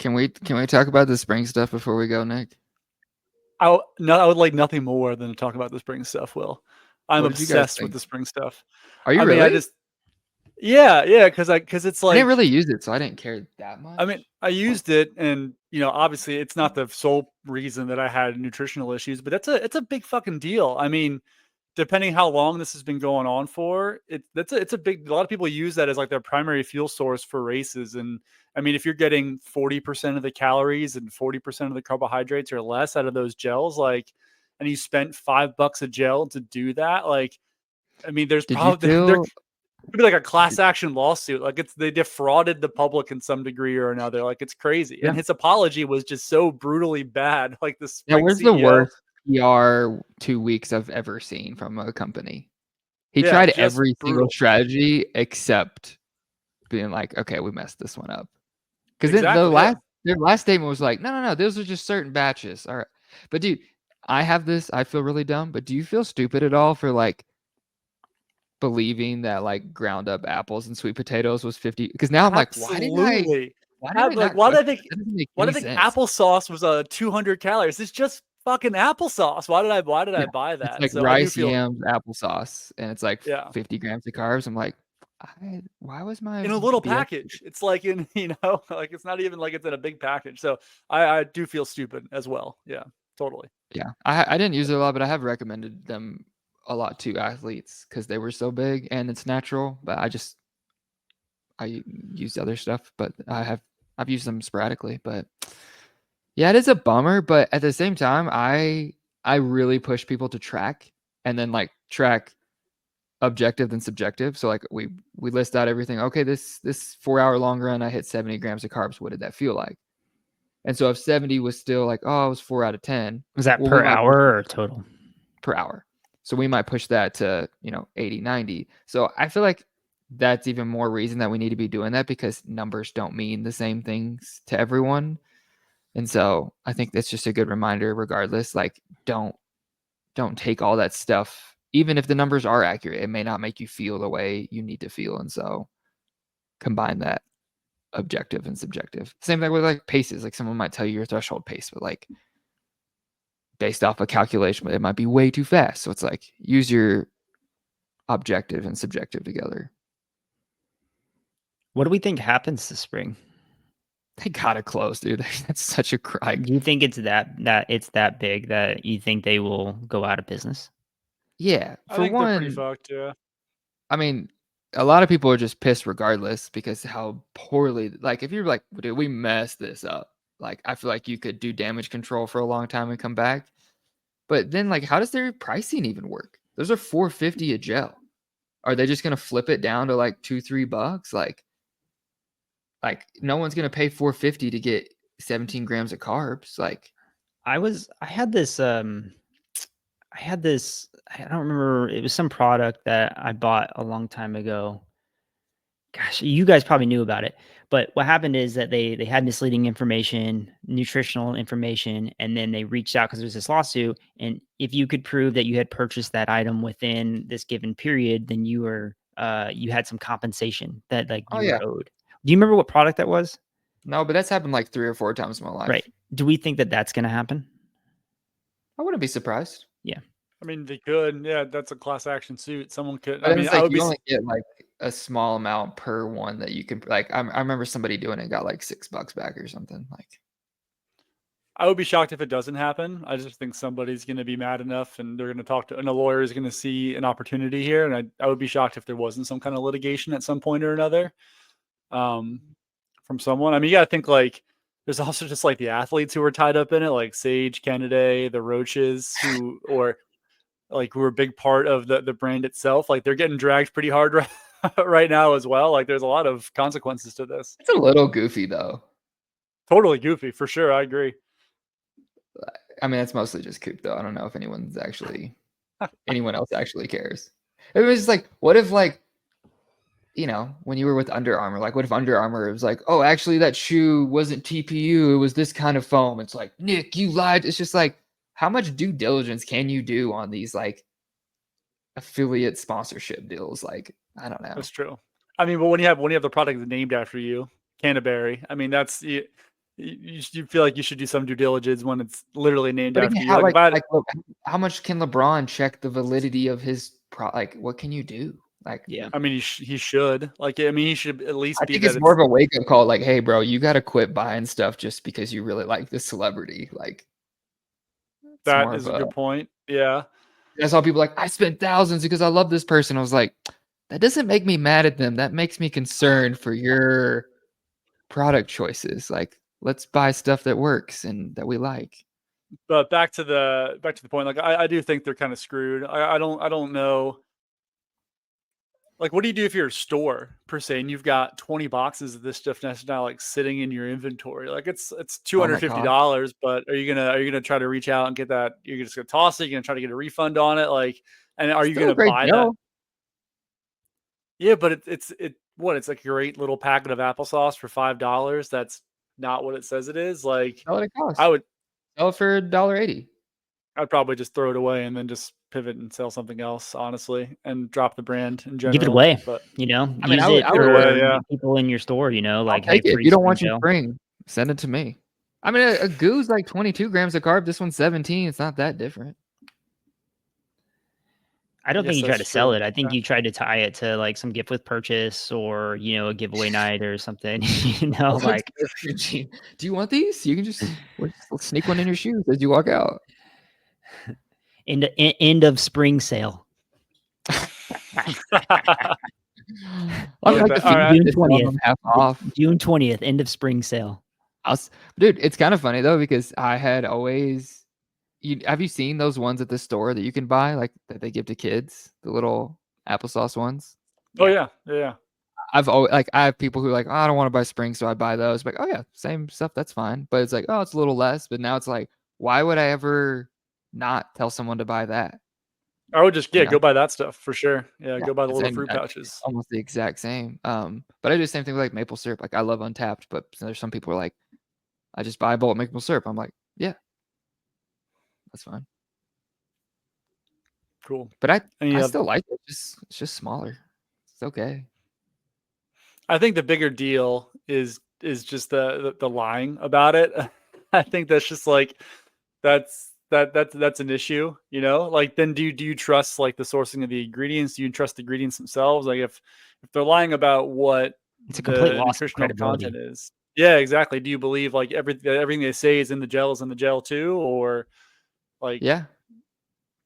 Can we talk about the spring stuff before we go, Nick? I would like nothing more than to talk about the spring stuff, Will. I'm What did you guys obsessed with think? the spring stuff. Are you I mean, really? yeah, because it's I didn't like, really use it, so I didn't care that I mean, much. I used it, and obviously, it's not the sole reason that I had nutritional issues, but it's a big fucking deal. I mean, depending how long this has been going on for, it's a big. A lot of people use that as like their primary fuel source for races, and I mean, if you're getting 40% of the calories and 40% of the carbohydrates or less out of those gels, like, and you spent $5 a gel to do that, like, I mean, there's Did you probably there feel? could be like a class action lawsuit. Like, they defrauded the public in some degree or another. Like, it's crazy. And Yeah. his apology was just so brutally bad. Like, the That Spring was the CEO, worst PR 2 weeks I've ever seen from a company. He yeah, tried just every single brutal. strategy except being like, okay, we messed this one up. Because then Exactly. Yeah. their last statement was like, no, no, no, those are just certain batches. All right. But dude, I have this, I feel really dumb, but do you feel stupid at all for like believing that like ground up apples and sweet potatoes was 50? Because now I'm like, Absolutely. why did I Like, not why question did I that? think That doesn't make why any did I think sense. applesauce was 200 calories? It's just fucking applesauce. Why did I Yeah. buy It's that? like So I do rice, feel, yams, applesauce, and it's like yeah, 50 grams of carbs. I'm like, why was my in a little BS? package. It's like in, like, it's not even like it's in a big package. So I do feel stupid as well. Yeah, totally. Yeah, I didn't use it a lot, but I have recommended them a lot to athletes because they were so big and it's natural. But I use other stuff, but I've used them sporadically. But yeah, it is a bummer. But at the same time, I really push people to track and then like track objective than subjective. So like we list out everything. Okay, this 4 hour long run, I hit 70 grams of carbs. What did that feel like? And so if 70 was still like, oh, it was 4 out of 10. Was that Well, we per might push hour or total? per hour. So we might push that to, 80, 90. So I feel like that's even more reason that we need to be doing that because numbers don't mean the same things to everyone. And so I think that's just a good reminder regardless, like don't take all that stuff even if the numbers are accurate. It may not make you feel the way you need to feel and so combine that objective and subjective. Same thing with like paces, like someone might tell you your threshold pace, but like based off a calculation, it might be way too fast. So it's like use your objective and subjective together. What do we think happens this spring? They gotta close, dude. That's such a cry. Do you think it's that big that you think they will go out of business? Yeah, I for think they're pretty one, fucked. Yeah. I mean, a lot of people are just pissed regardless because how poorly, like, if you're like, dude, we messed this up. Like, I feel like you could do damage control for a long time and come back. But then, like, how does their pricing even work? Those are 450 a gel. Are they just gonna flip it down to like $2-3? Like no one's gonna pay 450 to get 17 grams of carbs. Like, I had this I don't remember, it was some product that I bought a long time ago. Gosh, you guys probably knew about it. But what happened is that they had misleading information, nutritional information, and then they reached out because there's this lawsuit. And if you could prove that you had purchased that item within this given period, then you had some compensation that like oh you were yeah, owed. Do you remember what product that was? no, but that's happened like 3 or 4 times in my Right. life. Do we think that that's going to happen? I wouldn't be surprised. Yeah. I mean, they could. Yeah, that's a class action suit. Someone could. But I then mean, it's I like would you be. only get like a small amount per one that you can like. I remember somebody doing it got like $6 back or something. Like, I would be shocked if it doesn't happen. I just think somebody's going to be mad enough, and they're going to talk to, and a lawyer is going to see an opportunity here. And I would be shocked if there wasn't some kind of litigation at some point or another, um, from someone. I mean, you got to think like there's also just like the athletes who are tied up in it, like Sage Kennedy, the Roaches, who are a big part of the brand itself. Like, they're getting dragged pretty hard right now as well. Like, there's a lot of consequences to this. it's a little goofy though. Totally goofy for sure. I agree. I mean, it's mostly just Coop though. I don't know if anyone else actually cares. It was just like, what if like, when you were with Under Armour, like what if Under Armour was like, oh, actually that shoe wasn't TPU, it was this kind of foam. It's like, Nick, you lied. It's just like, how much due diligence can you do on these like affiliate sponsorship deals? Like, I don't know. That's true. I mean, but when you have the product named after you, Canterbury, I mean, you feel like you should do some due diligence when it's literally named But after again, you. how Like, if I had, look, how much can LeBron check the validity of his like what can you do? Like Yeah. I mean, he should. Like, I mean, he should at least I be think that it's more of a wake up call. Like, hey, bro, you got to quit buying stuff just because you really like this celebrity. Like, it's that more is of a good point. Yeah. I saw people like I spent thousands because I love this person. I was like, that doesn't make me mad at them. That makes me concerned for your product choices. Like, let's buy stuff that works and that we like. But back to the point, like I do think they're kind of screwed. I don't know. Like, what do you do if you're a store per se and you've got 20 boxes of this stuff that's now like sitting in your inventory? Like it's Oh my God. $250, but are you gonna try to reach out and get that? You're just gonna toss it. You're gonna try to get a refund on it. Like, and are you Still a gonna great buy that? deal. Yeah, but it's it's like a great little packet of applesauce for $5. That's not what it says it is. Like, Sell it at cost. I would Sell it for $1.80. I'd probably just throw it away and then just pivot and sell something else, honestly, and drop the brand in general. Give it away. But You know, I mean, use I would- it I would for away, yeah. people in your store. You know, I'll like hey, take it. If free you don't spring want your gel. spring, send it to me. I mean, a goo's like 22 grams of carb. This one's 17. It's not that different. I don't think Yes, you try to that's sell true. it. I think you tried to tie it to like some gift with purchase or a giveaway night or something. Like do you want these? You can just sneak one in your shoes as you walk out. end of spring sale. I Yeah, like but- the all right. June 20th half off. June 20th, end of spring sale. Dude, it's kind of funny though because I had always. Have you seen those ones at the store that you can buy, like that they give to kids, the little applesauce ones? Oh yeah. I've always I have people who are like, oh, I don't want to buy spring, so I buy those. Like, oh yeah, same stuff, that's fine. But it's like, oh, it's a little less. But now it's like, why would I ever not tell someone to buy that? I would just You know? go buy that stuff for sure. Yeah, Yeah, go buy the little and fruit it's pouches. almost the exact same. But I do the same thing with like maple syrup. Like I love Untapped, but there's some people who are like, I just buy a bowl of maple syrup. I'm like, yeah, that's fine. Cool. But I And still like it. It's just smaller. It's okay. I think the bigger deal is just the lying about it. I think that's just like that's an issue, Like, then do you trust like the sourcing of the ingredients? Do you trust the ingredients themselves? Like if they're lying about what It's a complete the loss of nutritional credibility. content is. Yeah, exactly. Do you believe like everything they say is in the gel too, or like Yeah,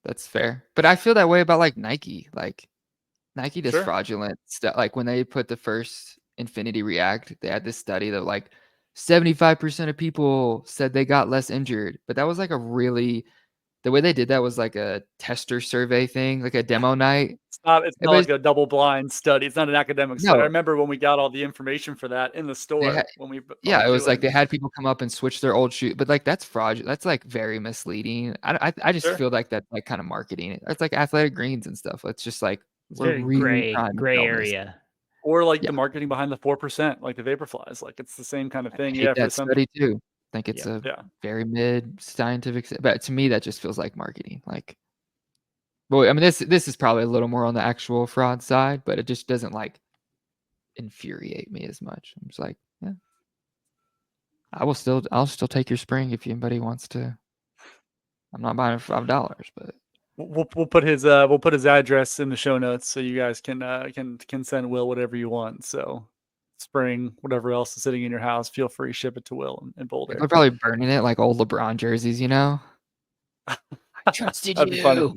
that's fair. But I feel that way about like Nike. Like Nike does Sure. fraudulent stuff. Like when they put the first Infinity React, they had this study that like 75% of people said they got less injured. But that was like the way they did that was like a tester survey thing, like a demo night. It's not But like a double blind study. It's not an academic study. I No, remember when we got all the information for that in the store had- when we yeah, it was like they had people come up and switch their old shoe, but like that's fraudulent. That's like very misleading. I just Sure. feel like that's like kind of marketing. It's like Athletic Greens and stuff. It's just like It's we're very really trying to gray sell this. area. or like Yeah. the marketing behind the 4%, like the Vaporflies. Like it's the same kind of I thing. hate Yeah, for that some study too. I think it's a yeah. very mid scientific, but to me that just feels like marketing. Like, boy, I mean this is probably a little more on the actual fraud side, but it just doesn't like infuriate me as much. I'm just like, yeah, I'll still take your spring if anybody wants to. I'm not buying it for $5, but We'll put his address in the show notes so you guys can send Will whatever you want. So spring, whatever else is sitting in your house, feel free, ship it to Will in Boulder. people are probably burning it like old LeBron jerseys, I trusted That'd be funny. you.